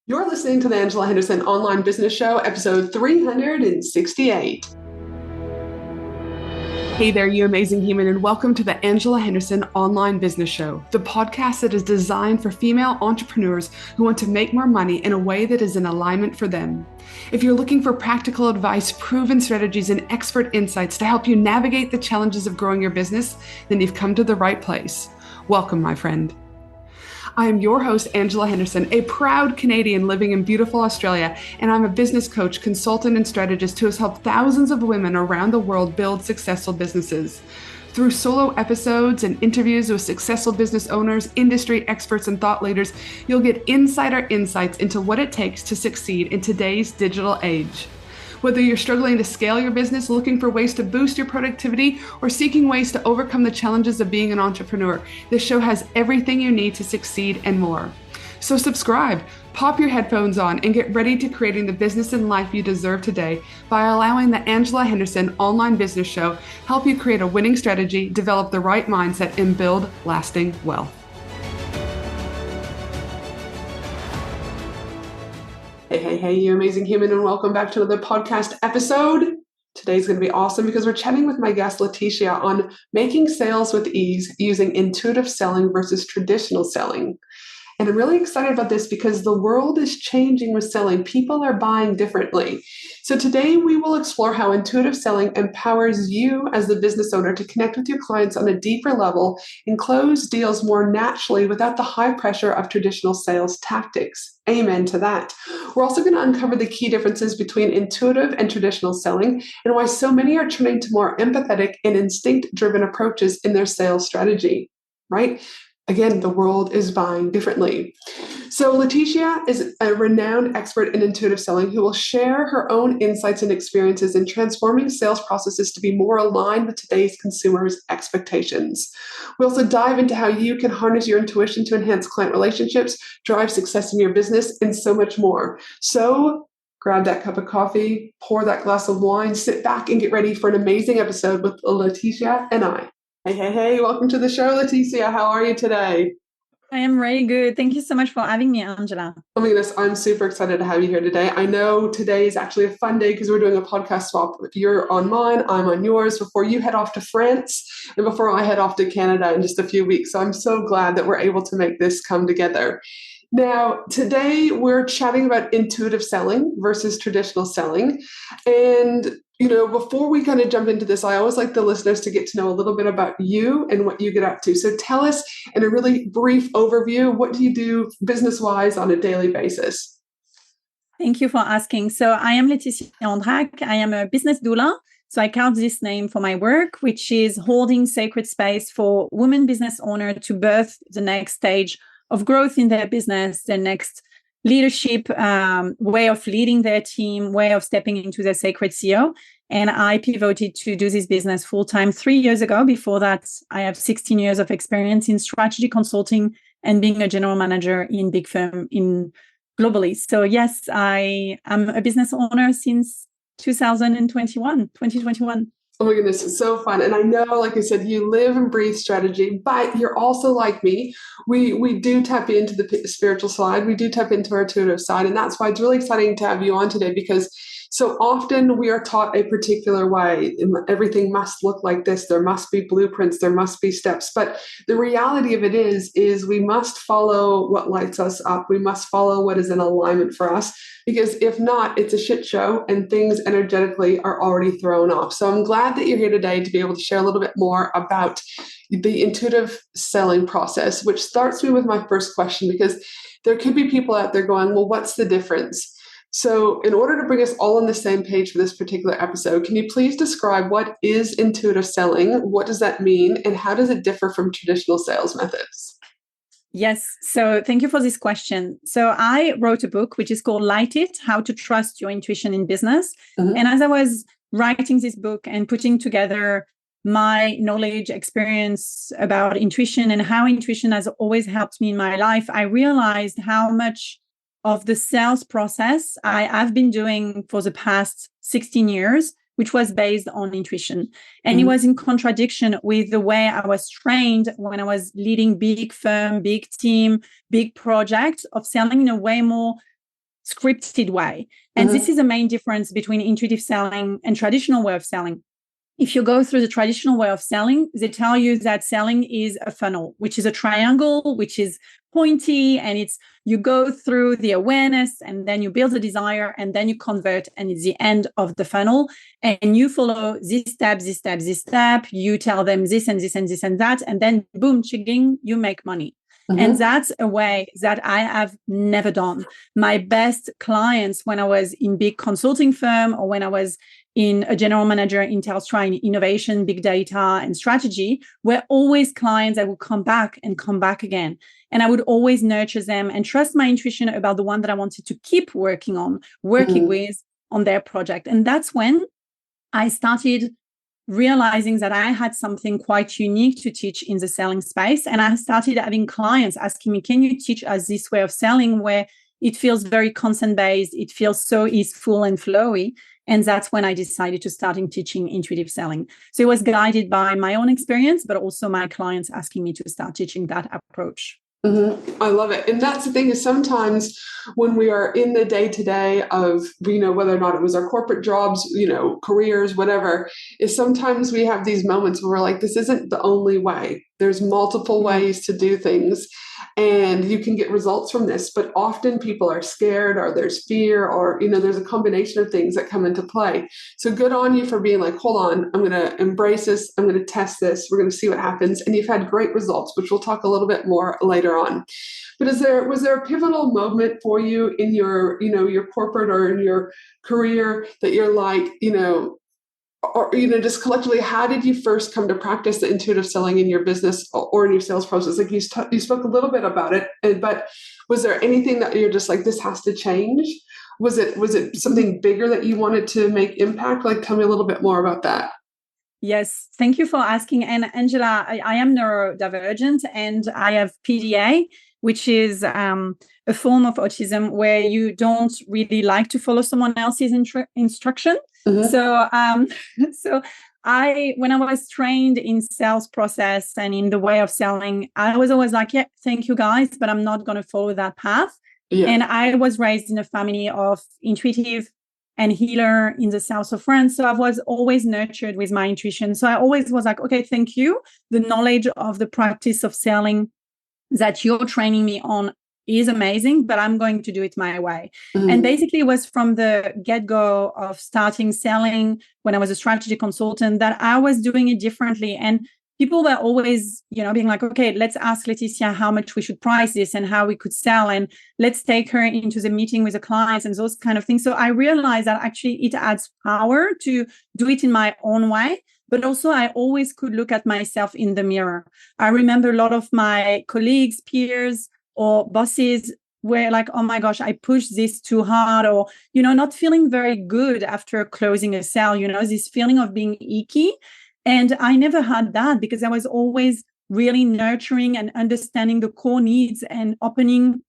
You're listening to the Angela Henderson Online Business Show, episode 368. Hey there, you amazing human, and welcome to the Angela Henderson Online Business Show, the podcast that is designed for female entrepreneurs who want to make more money in a way that is in alignment for them. If you're looking for practical advice, proven strategies, and expert insights to help you navigate the challenges of growing your business, then you've come to the right place. Welcome, my friend. I am your host, Angela Henderson, a proud Canadian living in beautiful Australia, and I'm a business coach, consultant, and strategist who has helped thousands of women around the world build successful businesses. Through solo episodes and interviews with successful business owners, industry experts, and thought leaders, you'll get insider insights into what it takes to succeed in today's digital age. Whether you're struggling to scale your business, looking for ways to boost your productivity, or seeking ways to overcome the challenges of being an entrepreneur, this show has everything you need to succeed and more. So subscribe, pop your headphones on, and get ready to creating the business and life you deserve today by allowing the Angela Henderson Online Business Show help you create a winning strategy, develop the right mindset, and build lasting wealth. Hey, you amazing human, and welcome back to another podcast episode. Today's going to be awesome because we're chatting with my guest, Laetitia, on making sales with ease using intuitive selling versus traditional selling. And I'm really excited about this because the world is changing with selling. People are buying differently. So today we will explore how intuitive selling empowers you as the business owner to connect with your clients on a deeper level and close deals more naturally without the high pressure of traditional sales tactics. Amen to that. We're also going to uncover the key differences between intuitive and traditional selling and why so many are turning to more empathetic and instinct-driven approaches in their sales strategy, right? Again, the world is buying differently. So Laetitia is a renowned expert in intuitive selling who will share her own insights and experiences in transforming sales processes to be more aligned with today's consumers' expectations. We also dive into how you can harness your intuition to enhance client relationships, drive success in your business, and so much more. So grab that cup of coffee, pour that glass of wine, sit back, and get ready for an amazing episode with Laetitia and I. Hey, welcome to the show, Laetitia. How are you today? I am really good. Thank you so much for having me, Angela. Oh my goodness, I'm super excited to have you here today. I know today is actually a fun day because we're doing a podcast swap. You're on mine, I'm on yours before you head off to France and before I head off to Canada in just a few weeks. So I'm so glad that we're able to make this come together. Now, today we're chatting about intuitive selling versus traditional selling. And, before we kind of jump into this, I always like the listeners to get to know a little bit about you and what you get up to. So tell us in a really brief overview, what do you do business-wise on a daily basis? Thank you for asking. So I am Laetitia Andrac. I am a business doula. So I carved this name for my work, which is holding sacred space for women business owners to birth the next stage of growth in their business, the next leadership way of leading their team, way of stepping into their sacred CEO. And I pivoted to do this business full-time 3 years ago. Before that, I have 16 years of experience in strategy consulting and being a general manager in big firm globally. So yes, I am a business owner since 2021. Oh my goodness, it's so fun. And I know, like I said, you live and breathe strategy, but you're also like me. We do tap into the spiritual side. We do tap into our intuitive side. And that's why it's really exciting to have you on today, because so often we are taught a particular way. Everything must look like this. There must be blueprints. There must be steps. But the reality of it is we must follow what lights us up. We must follow what is in alignment for us, because if not, it's a shit show and things energetically are already thrown off. So I'm glad that you're here today to be able to share a little bit more about the intuitive selling process, which starts me with my first question, because there could be people out there going, well, what's the difference? So in order to bring us all on the same page for this particular episode, can you please describe what is intuitive selling? What does that mean? And how does it differ from traditional sales methods? Yes. So thank you for this question. So I wrote a book, which is called Light It, How to Trust Your Intuition in Business. Mm-hmm. And as I was writing this book and putting together my knowledge, experience about intuition and how intuition has always helped me in my life, I realized how much of the sales process I have been doing for the past 16 years, which was based on intuition. And It was in contradiction with the way I was trained when I was leading big firm, big team, big projects, of selling in a way more scripted way. And this is the main difference between intuitive selling and traditional way of selling. If you go through the traditional way of selling, they tell you that selling is a funnel, which is a triangle, which is pointy, and it's you go through the awareness and then you build a desire and then you convert, and it's the end of the funnel. And you follow this step, this step, this step. You tell them this and this and this and that, and then boom, chigging, you make money. And that's a way that I have never done. My best clients when I was in big consulting firm or when I was in a general manager in Telstra in innovation, big data, and strategy, were always clients that would come back and come back again. And I would always nurture them and trust my intuition about the one that I wanted to keep working with on their project. And that's when I started realizing that I had something quite unique to teach in the selling space. And I started having clients asking me, can you teach us this way of selling where it feels very content-based, it feels so easeful and flowy? And that's when I decided to start teaching intuitive selling. So it was guided by my own experience, but also my clients asking me to start teaching that approach. I love it. And that's the thing is sometimes when we are in the day-to-day of, whether or not it was our corporate jobs, careers, whatever, is sometimes we have these moments where we're like, this isn't the only way. There's multiple ways to do things and you can get results from this. But often people are scared or there's fear or, there's a combination of things that come into play. So good on you for being like, hold on, I'm going to embrace this. I'm going to test this. We're going to see what happens. And you've had great results, which we'll talk a little bit more later on. But was there a pivotal moment for you in your, your corporate or in your career that you're like, or just collectively, how did you first come to practice the intuitive selling in your business or in your sales process? Like you spoke a little bit about it, but was there anything that you're just like, this has to change? Was it something bigger that you wanted to make impact? Like, tell me a little bit more about that. Yes, thank you for asking. And Angela, I am neurodivergent and I have PDA, which is a form of autism where you don't really like to follow someone else's instruction. So when I was trained in sales process and in the way of selling, I was always like, yeah, thank you guys, but I'm not going to follow that path. Yeah. And I was raised in a family of intuitive and healer in the south of France. So I was always nurtured with my intuition. So I always was like, okay, thank you. The knowledge of the practice of selling that you're training me on is amazing, but I'm going to do it my way. And basically it was from the get-go of starting selling when I was a strategy consultant that I was doing it differently. And people were always, being like, okay, let's ask Laetitia how much we should price this and how we could sell. And let's take her into the meeting with the clients and those kind of things. So I realized that actually it adds power to do it in my own way. But also I always could look at myself in the mirror. I remember a lot of my colleagues, peers, or bosses were like, oh my gosh, I pushed this too hard, or, not feeling very good after closing a sale, this feeling of being icky. And I never had that because I was always really nurturing and understanding the core needs and opening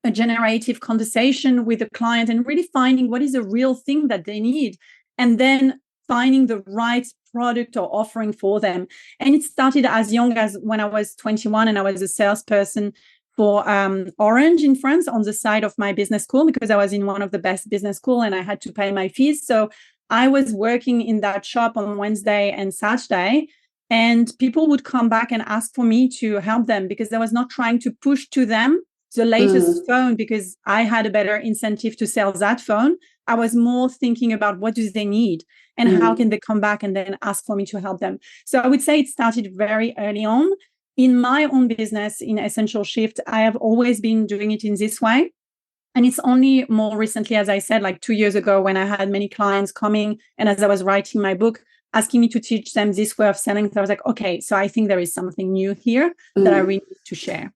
a generative conversation with the client and really finding what is a real thing that they need. And then finding the right product or offering for them. And it started as young as when I was 21 and I was a salesperson for Orange in France on the side of my business school because I was in one of the best business school and I had to pay my fees. So I was working in that shop on Wednesday and Saturday, and people would come back and ask for me to help them because I was not trying to push to them the latest phone because I had a better incentive to sell that phone. I was more thinking about what do they need and how can they come back and then ask for me to help them. So I would say it started very early on. In my own business, in Essential Shift, I have always been doing it in this way. And it's only more recently, as I said, like 2 years ago, when I had many clients coming and as I was writing my book, asking me to teach them this way of selling, so I was like, okay, so I think there is something new here that I really need to share.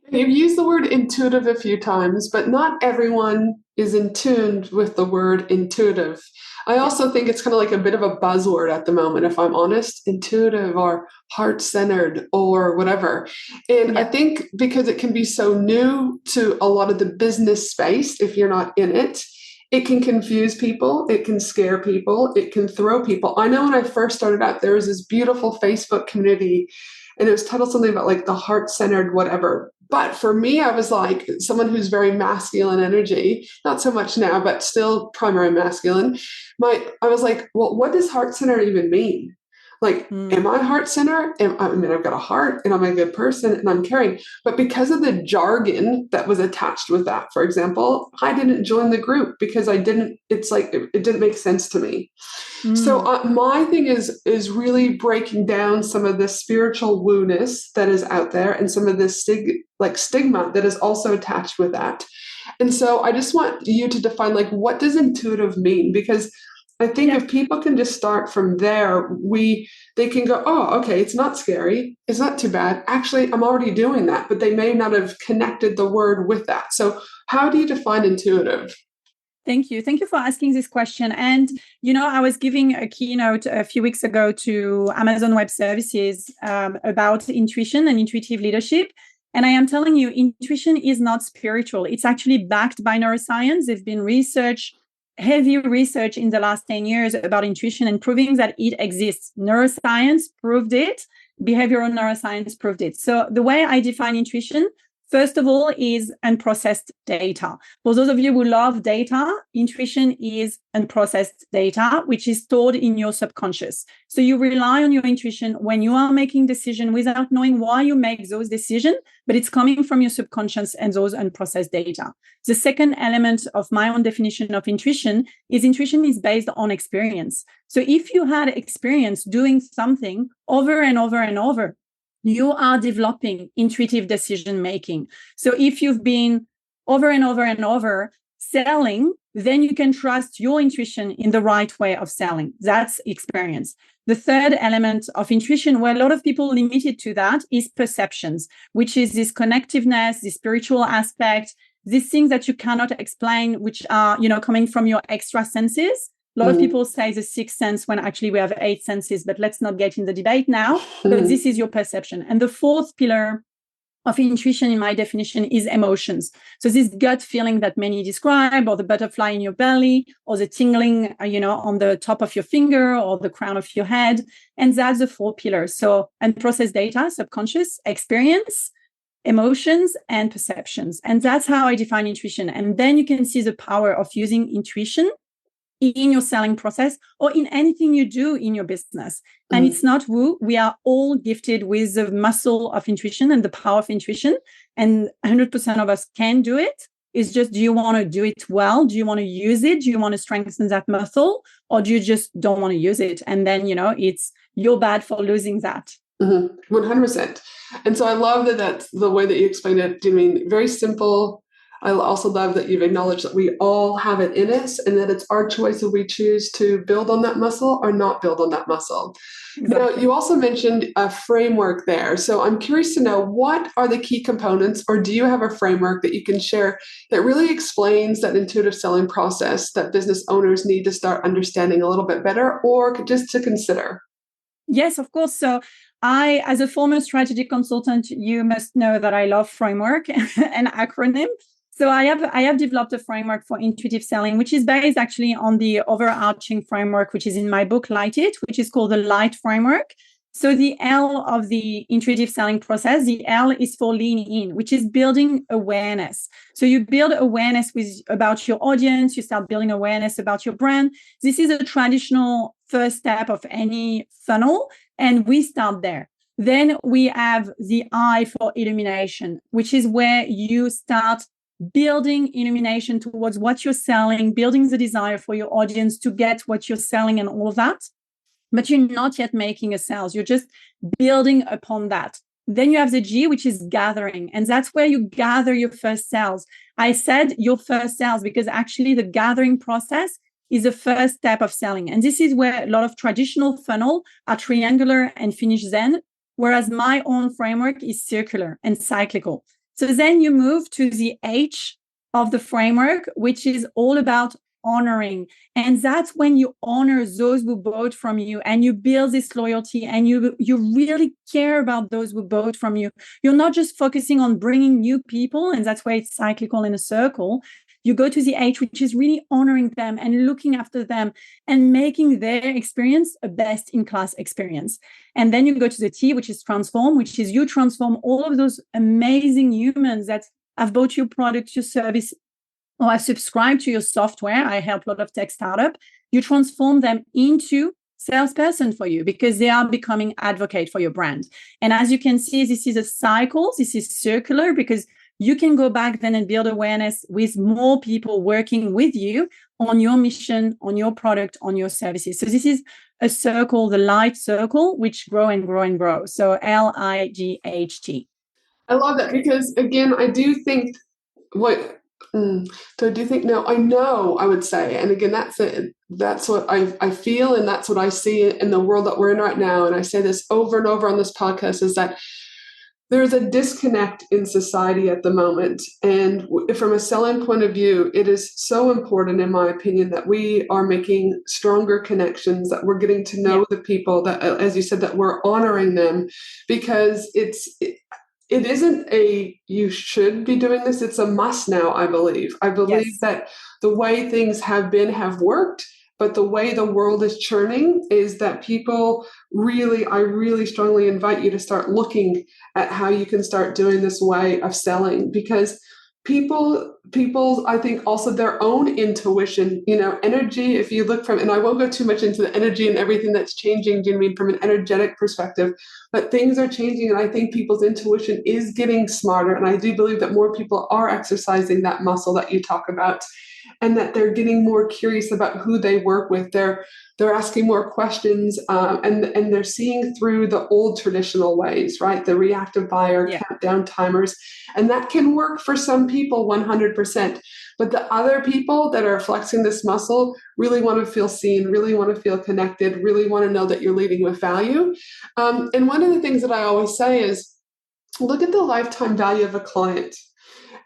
You've used the word intuitive a few times, but not everyone is in tune with the word intuitive. I also think it's kind of like a bit of a buzzword at the moment, if I'm honest, intuitive or heart-centered or whatever. And I think because it can be so new to a lot of the business space, if you're not in it, it can confuse people, it can scare people, it can throw people. I know when I first started out, there was this beautiful Facebook community and it was titled something about like the heart-centered whatever. But for me, I was like someone who's very masculine energy, not so much now, but still primary masculine. I was like, well, what does heart center even mean? Like, am I heart center? I mean, I've got a heart and I'm a good person and I'm caring. But because of the jargon that was attached with that, for example, I didn't join the group because it's like, it didn't make sense to me. So my thing is really breaking down some of the spiritual woo-ness that is out there and some of the stigma that is also attached with that. And so I just want you to define, like, what does intuitive mean? Because I think if people can just start from there, they can go, oh, okay, it's not scary. It's not too bad. Actually, I'm already doing that, but they may not have connected the word with that. So how do you define intuitive? Thank you. Thank you for asking this question. And, I was giving a keynote a few weeks ago to Amazon Web Services about intuition and intuitive leadership. And I am telling you, intuition is not spiritual. It's actually backed by neuroscience. There's been heavy research in the last 10 years about intuition and proving that it exists. Neuroscience proved it. Behavioral neuroscience proved it. So the way I define intuition, first of all, is unprocessed data. For those of you who love data, intuition is unprocessed data, which is stored in your subconscious. So you rely on your intuition when you are making decisions without knowing why you make those decisions, but it's coming from your subconscious and those unprocessed data. The second element of my own definition of intuition is based on experience. So if you had experience doing something over and over and over, you are developing intuitive decision making. So if you've been over and over and over selling, then you can trust your intuition in the right way of selling. That's experience. The third element of intuition, where a lot of people limit it to that, is perceptions, which is this connectiveness, this spiritual aspect, these things that you cannot explain, which are, coming from your extra senses. A lot of people say the sixth sense when actually we have 8 senses, but let's not get in the debate now. But this is your perception. And the fourth pillar of intuition in my definition is emotions. So this gut feeling that many describe, or the butterfly in your belly, or the tingling, on the top of your finger or the crown of your head. And that's the 4 pillars. So unprocessed data, subconscious, experience, emotions, and perceptions. And that's how I define intuition. And then you can see the power of using intuition in your selling process or in anything you do in your business. And it's not woo. We are all gifted with the muscle of intuition and the power of intuition. And 100% of us can do it. It's just, do you want to do it well? Do you want to use it? Do you want to strengthen that muscle? Or do you just don't want to use it? And then, you're bad for losing that. 100%. And so I love that that's the way that you explained it. I mean, very simple. I also love that you've acknowledged that we all have it in us and that it's our choice if we choose to build on that muscle or not build on that muscle. Exactly. Now, you also mentioned a framework there. So I'm curious to know, what are the key components, or do you have a framework that you can share that really explains that intuitive selling process that business owners need to start understanding a little bit better, or just to consider? Yes, of course. So I, as a former strategic consultant, you must know that I love framework and acronym. So I have developed a framework for intuitive selling, which is based actually on the overarching framework, which is in my book, Light It, which is called the Light Framework. So the L of the intuitive selling process, the L is for lean in, which is building awareness. So you build awareness about your audience, you start building awareness about your brand. This is a traditional first step of any funnel, and we start there. Then we have the I for illumination, which is where you start building illumination towards what you're selling, building the desire for your audience to get what you're selling and all of that. But you're not yet making a sales. You're just building upon that. Then you have the G, which is gathering. And that's where you gather your first sales. I said your first sales because actually the gathering process is the first step of selling. And this is where a lot of traditional funnel are triangular and finish then, whereas my own framework is circular and cyclical. So then you move to the H of the framework, which is all about honoring. And that's when you honor those who bought from you and you build this loyalty and you really care about those who bought from you. You're not just focusing on bringing new people, and that's why it's cyclical in a circle. You go to the H, which is really honoring them and looking after them and making their experience a best-in-class experience. And then you go to the T, which is transform, which is you transform all of those amazing humans that have bought your product, your service, or I subscribe to your software. I help a lot of tech startups. You transform them into salesperson for you because they are becoming advocate for your brand. And as you can see, this is a cycle. This is circular because you can go back then and build awareness with more people working with you on your mission, on your product, on your services. So this is a circle, the light circle, which grow and grow and grow. So LIGHT. I love that because, again, I do think so I do think, no, I know, I would say, and again, that's it. That's what I feel, and that's what I see in the world that we're in right now. And I say this over and over on this podcast, is that there's a disconnect in society at the moment. And from a selling point of view, it is so important, in my opinion, that we are making stronger connections, that we're getting to know the people, that, as you said, that we're honoring them, because it isn't a you should be doing this. It's a must now, I believe. I believe that the way things have worked, but the way the world is churning is that people I really strongly invite you to start looking at how you can start doing this way of selling, because people, I think also their own intuition, energy, if you look from, and I won't go too much into the energy and everything that's changing, do you know what I mean, from an energetic perspective, but things are changing. And I think people's intuition is getting smarter. And I do believe that more people are exercising that muscle that you talk about, and that they're getting more curious about who they work with. They're asking more questions, and they're seeing through the old traditional ways, right? The reactive buyer, countdown timers, and that can work for some people 100%. But the other people that are flexing this muscle really want to feel seen, really want to feel connected, really want to know that you're leading with value. And one of the things that I always say is, look at the lifetime value of a client.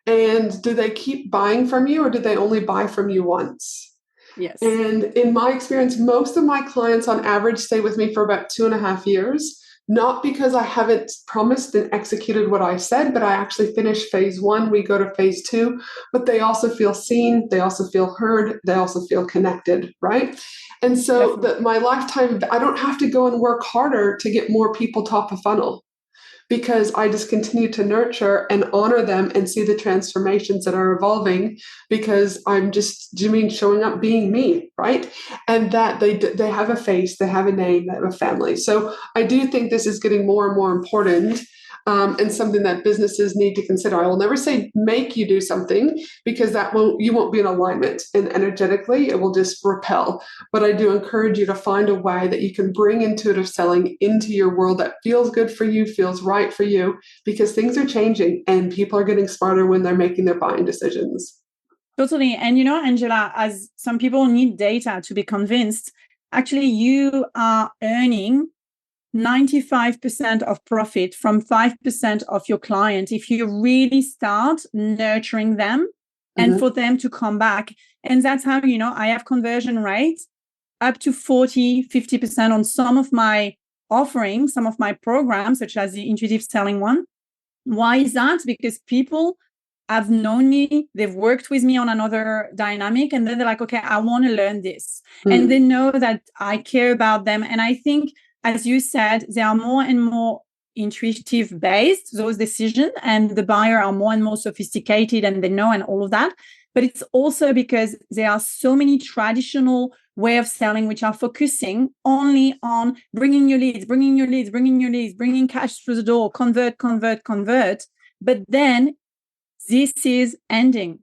And do they keep buying from you, or do they only buy from you once? Yes. And in my experience, most of my clients on average stay with me for about 2.5 years, not because I haven't promised and executed what I said, but I actually finish phase 1, we go to phase 2, but they also feel seen, they also feel heard, they also feel connected, right? And so my lifetime, I don't have to go and work harder to get more people top of funnel, because I just continue to nurture and honor them and see the transformations that are evolving, because I'm just showing up being me, right? And that they have a face, they have a name, they have a family. So I do think this is getting more and more important, and something that businesses need to consider. I will never say make you do something, because you won't be in alignment, and energetically it will just repel. But I do encourage you to find a way that you can bring intuitive selling into your world that feels good for you, feels right for you, because things are changing and people are getting smarter when they're making their buying decisions. Totally. And Angela, as some people need data to be convinced, actually you are earning 95% of profit from 5% of your client if you really start nurturing them and for them to come back. And that's how, I have conversion rates up to 40-50% on some of my offerings, some of my programs, such as the intuitive selling one. Why is that? Because people have known me, they've worked with me on another dynamic, and then they're like, okay, I want to learn this. And they know that I care about them. And I think, as you said, they are more and more intuitive based, those decisions, and the buyer are more and more sophisticated and they know and all of that. But it's also because there are so many traditional way of selling which are focusing only on bringing you leads, bringing cash through the door, convert. But then this is ending.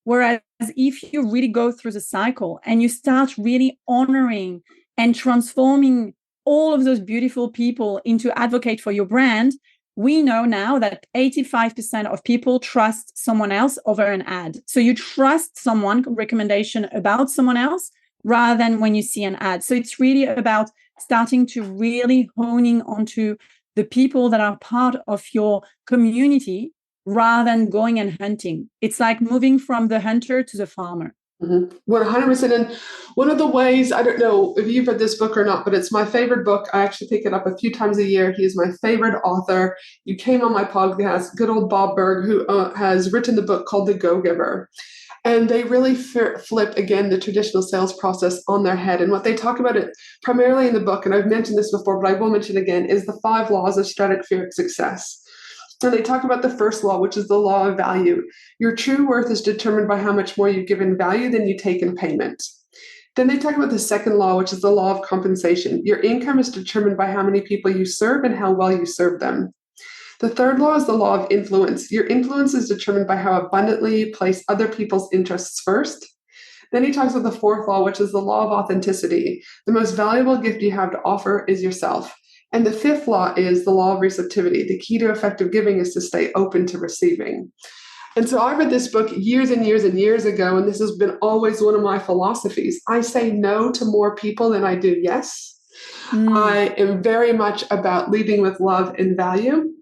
Whereas if you really go through the cycle and you start really honoring and transforming all of those beautiful people into advocate for your brand, we know now that 85% of people trust someone else over an ad. So you trust someone, recommendation about someone else, rather than when you see an ad. So it's really about starting to really honing onto the people that are part of your community rather than going and hunting. It's like moving from the hunter to the farmer. 100%. And one of the ways, I don't know if you've read this book or not, but it's my favorite book. I actually pick it up a few times a year. He is my favorite author. You came on my podcast, good old Bob Berg, who has written the book called The Go-Giver. And they really flip, again, the traditional sales process on their head. And what they talk about it primarily in the book, and I've mentioned this before, but I will mention again, is the 5 laws of stratospheric success. And they talk about the first law, which is the law of value. Your true worth is determined by how much more you give in value than you take in payment. Then they talk about the second law, which is the law of compensation. Your income is determined by how many people you serve and how well you serve them. The third law is the law of influence. Your influence is determined by how abundantly you place other people's interests first. Then he talks about the fourth law, which is the law of authenticity. The most valuable gift you have to offer is yourself. And the fifth law is the law of receptivity. The key to effective giving is to stay open to receiving. And so I read this book years and years and years ago, and this has been always one of my philosophies. I say no to more people than I do yes. I am very much about leading with love and value.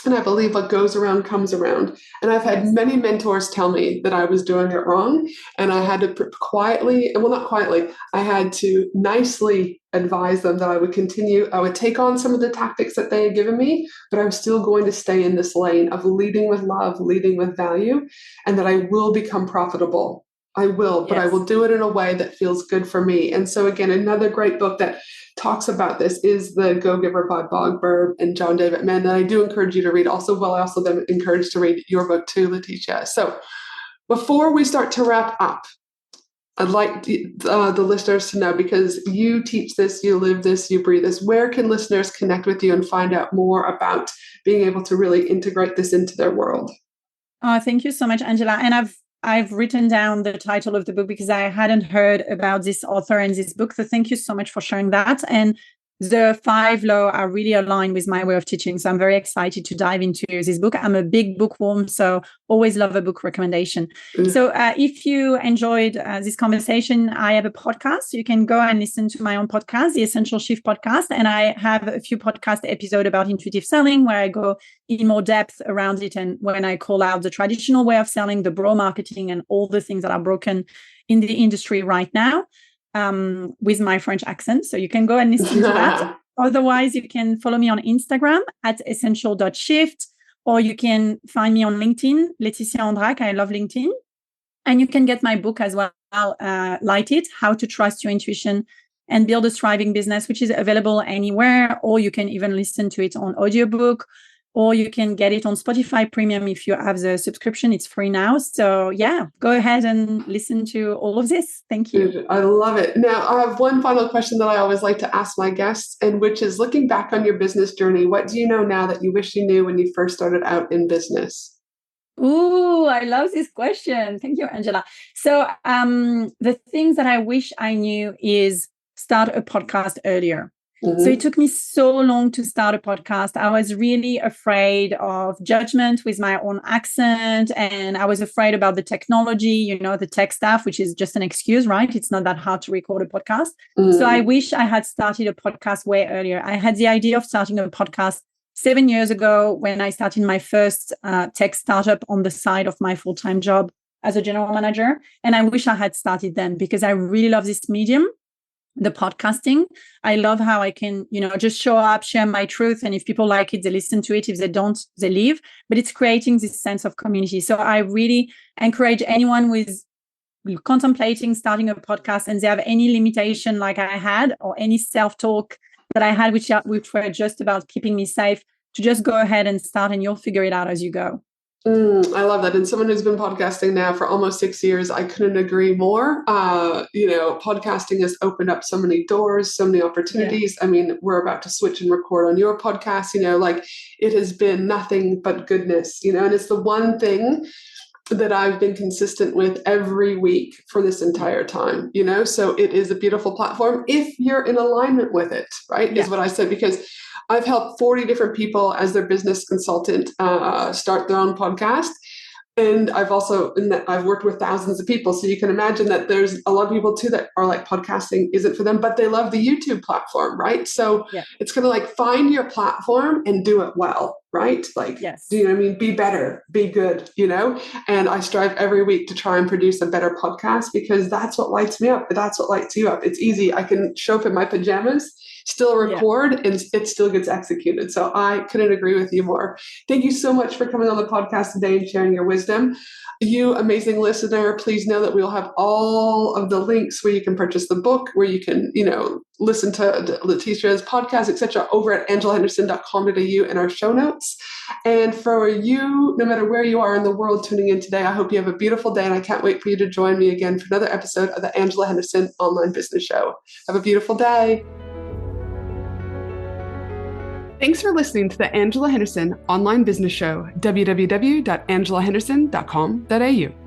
And I believe what goes around comes around. And I've had many mentors tell me that I was doing it wrong. And I had to I had to nicely advise them that I would continue. I would take on some of the tactics that they had given me, but I was still going to stay in this lane of leading with love, leading with value, and that I will become profitable. I will, but I will do it in a way that feels good for me. And so again, another great book that talks about this is The Go-Giver by Bob Burr and John David Mann that I do encourage you to read. I also encourage to read your book too, Laetitia. So before we start to wrap up, I'd like the listeners to know, because you teach this, you live this, you breathe this, where can listeners connect with you and find out more about being able to really integrate this into their world? Oh, thank you so much, Angela. And I've written down the title of the book because I hadn't heard about this author and this book. So thank you so much for sharing that. And the 5 laws are really aligned with my way of teaching. So I'm very excited to dive into this book. I'm a big bookworm, so always love a book recommendation. So if you enjoyed this conversation, I have a podcast. You can go and listen to my own podcast, the Essential Shift podcast. And I have a few podcast episodes about intuitive selling where I go in more depth around it. And when I call out the traditional way of selling, the bro marketing, and all the things that are broken in the industry right now. With my French accent. So you can go and listen to that. Otherwise, you can follow me on Instagram at essential.shift, or you can find me on LinkedIn, Laetitia Andrac. I love LinkedIn. And you can get my book as well, Light It, How to Trust Your Intuition and Build a Thriving Business, which is available anywhere, or you can even listen to it on audiobook, or you can get it on Spotify Premium if you have the subscription. It's free now. So yeah, go ahead and listen to all of this. Thank you. I love it. Now, I have one final question that I always like to ask my guests, and which is, looking back on your business journey, what do you know now that you wish you knew when you first started out in business? Ooh, I love this question. Thank you, Angela. So the things that I wish I knew is start a podcast earlier. So it took me so long to start a podcast. I was really afraid of judgment with my own accent. And I was afraid about the technology, the tech stuff, which is just an excuse, right? It's not that hard to record a podcast. So I wish I had started a podcast way earlier. I had the idea of starting a podcast 7 years ago when I started my first tech startup on the side of my full-time job as a general manager. And I wish I had started then, because I really love this medium. The podcasting. I love how I can, just show up, share my truth. And if people like it, they listen to it. If they don't, they leave. But it's creating this sense of community. So I really encourage anyone who is contemplating starting a podcast and they have any limitation like I had, or any self-talk that I had, which were just about keeping me safe, to just go ahead and start, and you'll figure it out as you go. I love that. And someone who's been podcasting now for almost 6 years, I couldn't agree more. Podcasting has opened up so many doors, so many opportunities. Yeah. I mean, we're about to switch and record on your podcast, it has been nothing but goodness, and it's the one thing that I've been consistent with every week for this entire time, so it is a beautiful platform if you're in alignment with it, right? Yeah. Is what I said, because I've helped 40 different people as their business consultant start their own podcast. And I've worked with thousands of people. So you can imagine that there's a lot of people too that are like, podcasting isn't for them, but they love the YouTube platform, right? So It's kind of like, find your platform and do it well, right? Like, Do you know what I mean? Be better, be good, And I strive every week to try and produce a better podcast, because that's what lights me up. That's what lights you up. It's easy. I can show up in my pajamas still record and it still gets executed. So I couldn't agree with you more. Thank you so much for coming on the podcast today and sharing your wisdom. You amazing listener, please know that we'll have all of the links where you can purchase the book, where you can, listen to Laetitia's podcast, etc., over at angelahenderson.com.au in our show notes. And for you, no matter where you are in the world tuning in today, I hope you have a beautiful day, and I can't wait for you to join me again for another episode of the Angela Henderson Online Business Show. Have a beautiful day. Thanks for listening to the Angela Henderson Online Business Show, www.angelahenderson.com.au.